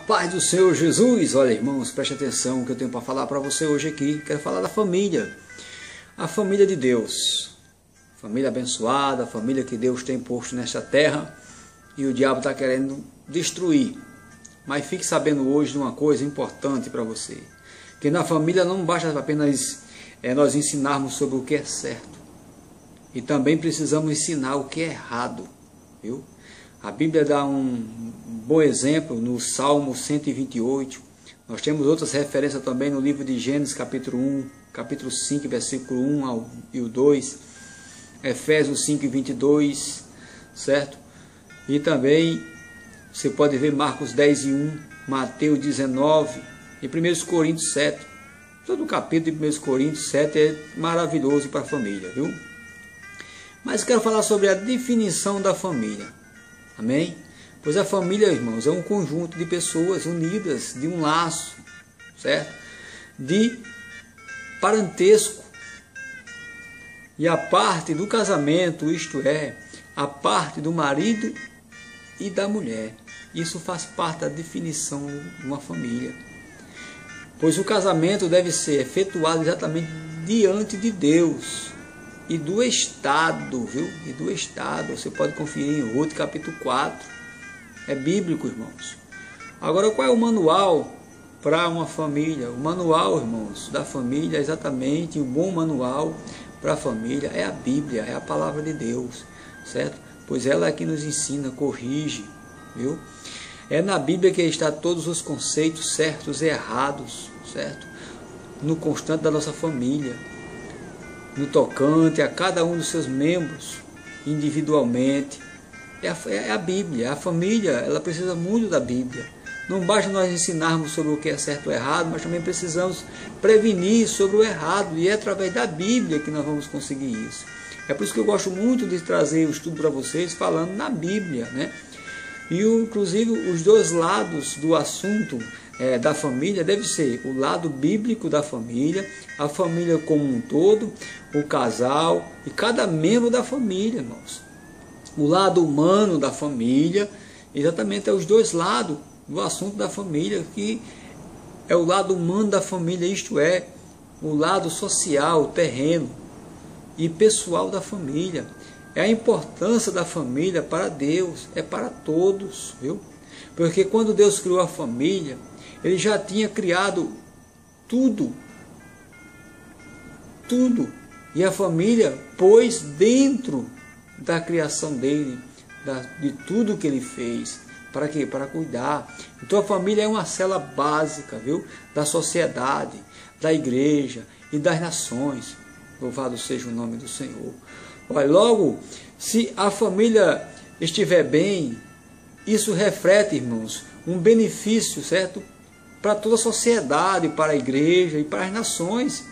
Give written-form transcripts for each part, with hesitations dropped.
paz do Senhor Jesus. Olha, irmãos, preste atenção que eu tenho para falar para você hoje aqui. Quero falar da família, a família de Deus, família abençoada, a família que Deus tem posto nesta terra e o diabo está querendo destruir. Mas fique sabendo hoje de uma coisa importante para você, que na família não basta apenas nós ensinarmos sobre o que é certo, e também precisamos ensinar o que é errado, viu? A Bíblia dá um bom exemplo no Salmo 128. Nós temos outras referências também no livro de Gênesis, capítulo 1, capítulo 5, versículo 1 e o 2, Efésios 5 e 22, certo? E também você pode ver Marcos 10 e 1, Mateus 19 e 1 Coríntios 7. Todo o capítulo de 1 Coríntios 7 é maravilhoso para a família, viu? Mas quero falar sobre a definição da família. Amém? Pois a família, irmãos, é um conjunto de pessoas unidas de um laço, certo? De parentesco. E a parte do casamento, isto é, a parte do marido e da mulher. Isso faz parte da definição de uma família. Pois o casamento deve ser efetuado exatamente diante de Deus e do Estado, viu? E do Estado. Você pode conferir em Ruth, capítulo 4. É bíblico, irmãos. Agora, qual é o manual para uma família? O manual, irmãos, da família é exatamente, o bom manual para a família é a Bíblia, é a palavra de Deus, certo? Pois ela é que nos ensina, corrige, viu? É na Bíblia que está todos os conceitos certos e errados, certo? No constante da nossa família, no tocante a cada um dos seus membros, individualmente. É a Bíblia, a família, ela precisa muito da Bíblia. Não basta nós ensinarmos sobre o que é certo ou errado, mas também precisamos prevenir sobre o errado, e é através da Bíblia que nós vamos conseguir isso. É por isso que eu gosto muito de trazer o estudo para vocês, falando na Bíblia, né? E inclusive os dois lados do assunto da família deve ser o lado bíblico da família, a família como um todo, o casal e cada membro da família, irmãos. O lado humano da família, exatamente, é os dois lados do assunto da família, que é o lado humano da família, isto é, o lado social, terreno e pessoal da família. É a importância da família para Deus, é para todos, viu? Porque quando Deus criou a família, Ele já tinha criado tudo. E a família pôs dentro da criação dele, de tudo que Ele fez. Para quê? Para cuidar. Então a família é uma célula básica, viu? Da sociedade, da igreja e das nações. Louvado seja o nome do Senhor. Olha, logo, se a família estiver bem, isso reflete, irmãos, um benefício, certo? Para toda a sociedade, para a igreja e para as nações.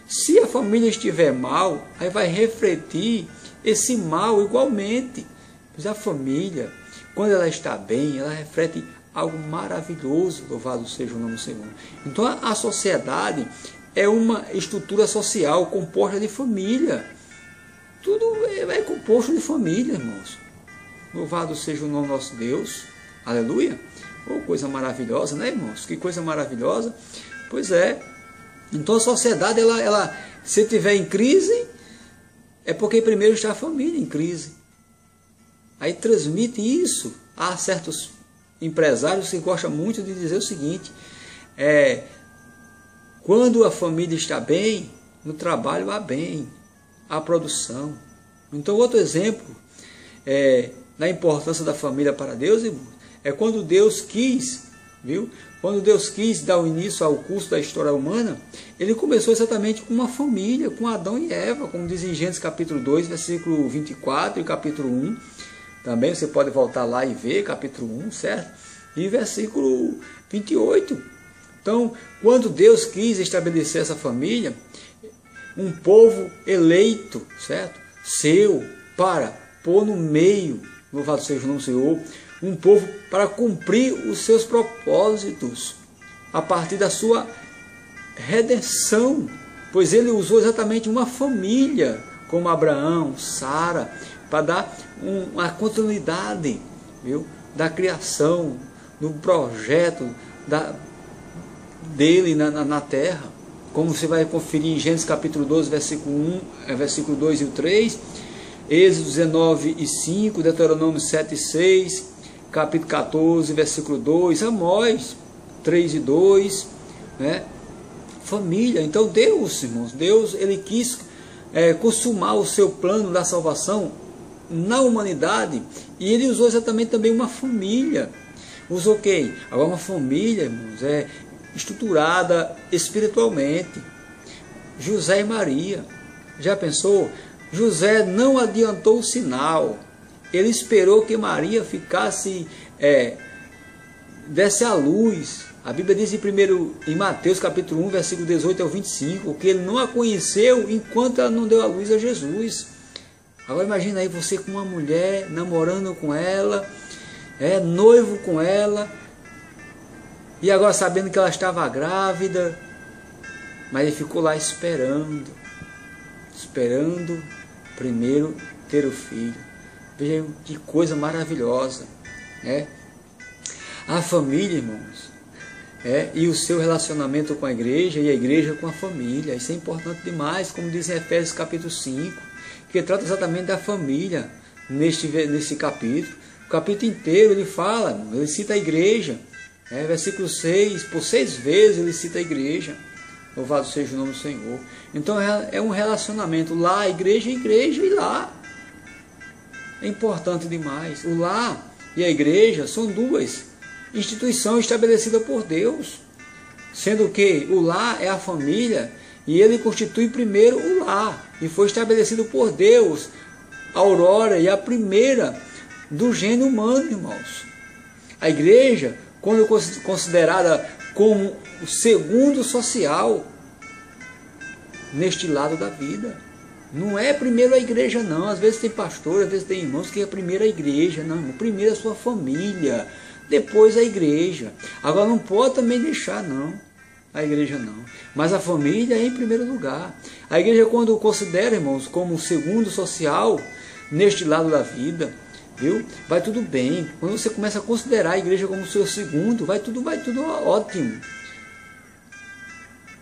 Se a família estiver mal, aí vai refletir esse mal igualmente. Pois a família, quando ela está bem, ela reflete algo maravilhoso, louvado seja o nome do Senhor. Então a sociedade é uma estrutura social composta de família. Tudo é composto de família, irmãos. Louvado seja o nome do nosso Deus. Aleluia. Oh, coisa maravilhosa, né, irmãos? Que coisa maravilhosa. Pois é. Então a sociedade, ela se estiver em crise, é porque primeiro está a família em crise. Aí transmite isso. Há certos empresários que gostam muito de dizer o seguinte: quando a família está bem, no trabalho há bem, há produção. Então outro exemplo da importância da família para Deus, irmão, é quando Deus quis, viu? Quando Deus quis dar o início ao curso da história humana, Ele começou exatamente com uma família, com Adão e Eva, como diz em Gênesis capítulo 2, versículo 24 e capítulo 1. Também você pode voltar lá e ver capítulo 1, certo? E versículo 28. Então, quando Deus quis estabelecer essa família, um povo eleito, certo? Seu, para pôr no meio, louvado seja o nome do Senhor, um povo para cumprir os seus propósitos, a partir da sua redenção, pois Ele usou exatamente uma família, como Abraão, Sara, para dar uma continuidade, viu, da criação, do projeto dele na terra, como você vai conferir em Gênesis capítulo 12, versículo 1, versículo 2 e o 3, Êxodo 19 e 5, Deuteronômio 7 e 6, capítulo 14, versículo 2, Amós 3 e 2, né? Família. Então Deus, irmãos, Deus, ele quis consumar o seu plano da salvação na humanidade, e ele usou exatamente também uma família. Usou quem? Agora uma família, irmãos, estruturada espiritualmente. José e Maria. Já pensou? José não adiantou o sinal. Ele esperou que Maria ficasse, desse à luz. A Bíblia diz em Mateus capítulo 1, versículo 18 ao 25, que ele não a conheceu enquanto ela não deu a luz a Jesus. Agora imagina aí você com uma mulher, namorando com ela, noivo com ela, e agora sabendo que ela estava grávida, mas ele ficou lá esperando primeiro ter o filho. Veja que coisa maravilhosa, né? A família, irmãos, e o seu relacionamento com a igreja e a igreja com a família, isso é importante demais, como diz em Efésios capítulo 5, que trata exatamente da família neste capítulo. O capítulo inteiro ele fala, ele cita a igreja, versículo 6, por 6 vezes ele cita a igreja. Louvado seja o nome do Senhor. Então é um relacionamento lá, igreja e lá. É importante demais. O lar e a igreja são duas instituições estabelecidas por Deus, sendo que o lar é a família e ele constitui primeiro o lar, e foi estabelecido por Deus, a aurora e a primeira do gênero humano, irmãos. A igreja, quando considerada como o segundo social neste lado da vida, não é primeiro a igreja não. Às vezes tem pastor, às vezes tem irmãos que é primeiro a igreja. Não, primeiro a sua família, depois a igreja. Agora não pode também deixar não a igreja não, mas a família é em primeiro lugar. A igreja, quando considera, irmãos, como o segundo social neste lado da vida, viu? Vai tudo bem. Quando você começa a considerar a igreja como seu segundo, vai tudo ótimo.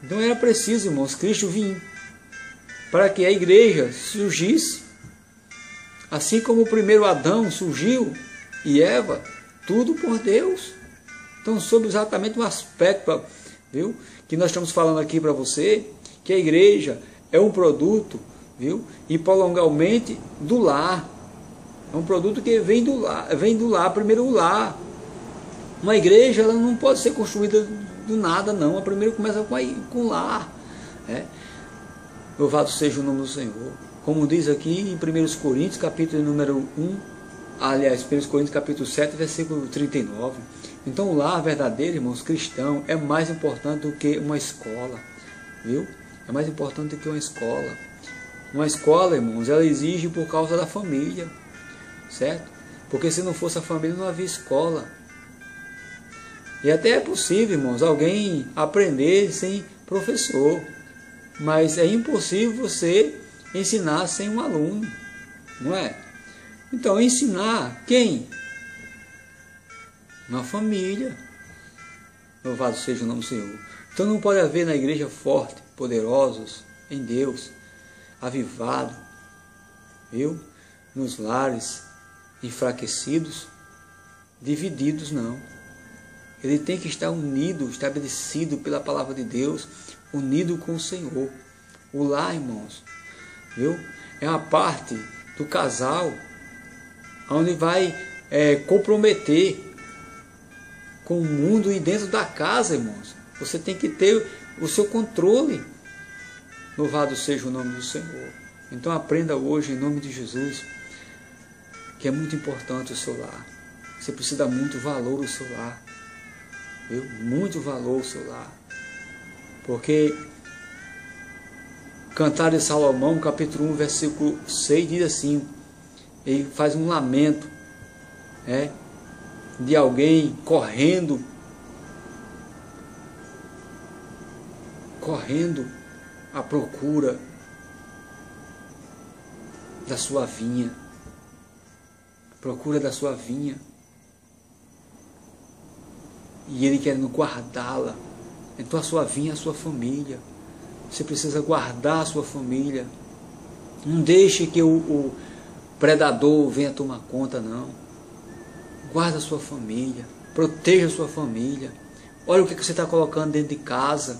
Então era preciso, irmãos, Cristo vir para que a igreja surgisse, assim como o primeiro Adão surgiu e Eva, tudo por Deus. Então, sobre exatamente o aspecto, viu, que nós estamos falando aqui para você, que a igreja é um produto, viu, e prolongalmente do lar. É um produto que vem do lar, primeiro o lar. Uma igreja, ela não pode ser construída do nada, não. A primeiro começa com o lar. Louvado seja o nome do Senhor. Como diz aqui em 1 Coríntios, capítulo número 1, aliás, 1 Coríntios, capítulo 7, versículo 39. Então o lar verdadeiro, irmãos, cristão, é mais importante do que uma escola. Viu? É mais importante do que uma escola. Uma escola, irmãos, ela exige por causa da família. Certo? Porque se não fosse a família, não havia escola. E até é possível, irmãos, alguém aprender sem professor. Mas é impossível você ensinar sem um aluno. Não é? Então, ensinar quem? Uma família. Louvado seja o nome do Senhor. Então não pode haver na igreja forte, poderosos em Deus, avivado, viu? Nos lares enfraquecidos, divididos, não. Ele tem que estar unido, estabelecido pela palavra de Deus, unido com o Senhor. O lar, irmãos, viu? É uma parte do casal onde vai comprometer com o mundo, e dentro da casa, irmãos, você tem que ter o seu controle. Louvado seja o nome do Senhor. Então aprenda hoje, em nome de Jesus, que é muito importante o seu lar. Você precisa dar muito valor ao seu lar. Viu? Muito valor ao seu lar. Porque Cantar de Salomão, capítulo 1, versículo 6, diz assim, ele faz um lamento de alguém correndo à procura da sua vinha. Procura da sua vinha. e Ele querendo guardá-la. Então a sua vinha é a sua família. Você precisa guardar a sua família. Não deixe que o predador venha tomar conta, não. Guarda a sua família. Proteja a sua família. Olha o que você está colocando dentro de casa.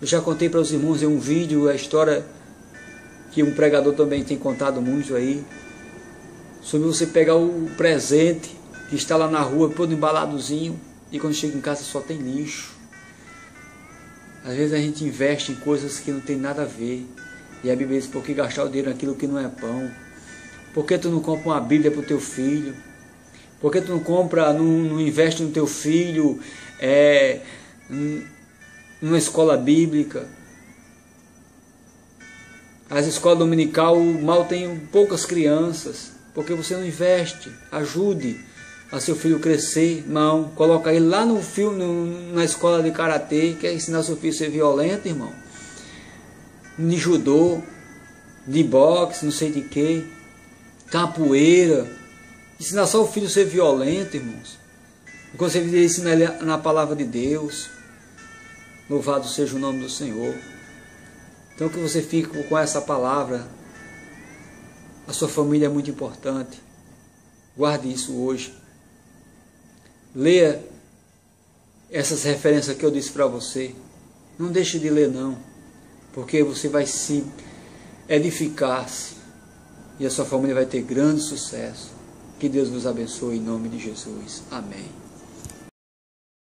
Eu já contei para os irmãos em um vídeo a história que um pregador também tem contado muito aí, sobre você pegar o presente que está lá na rua, todo embaladozinho, e quando chega em casa só tem lixo. Às vezes a gente investe em coisas que não tem nada a ver. E a Bíblia diz, por que gastar o dinheiro naquilo que não é pão? Por que tu não compra uma Bíblia para o teu filho? Por que tu não compra, não investe no teu filho numa escola bíblica? As escolas dominical mal tem poucas crianças. Porque você não investe. Ajude a seu filho crescer. Não, coloca ele lá no filme, na escola de karatê, quer ensinar seu filho a ser violento, irmão. De judô, de boxe, não sei de que, capoeira. Ensinar só o filho a ser violento, irmãos. Enquanto você deveria ensinar ele na palavra de Deus. Louvado seja o nome do Senhor. Então que você fique com essa palavra. A sua família é muito importante. Guarde isso hoje. Leia essas referências que eu disse para você. Não deixe de ler não. Porque você vai se edificar-se. E a sua família vai ter grande sucesso. Que Deus vos abençoe em nome de Jesus. Amém.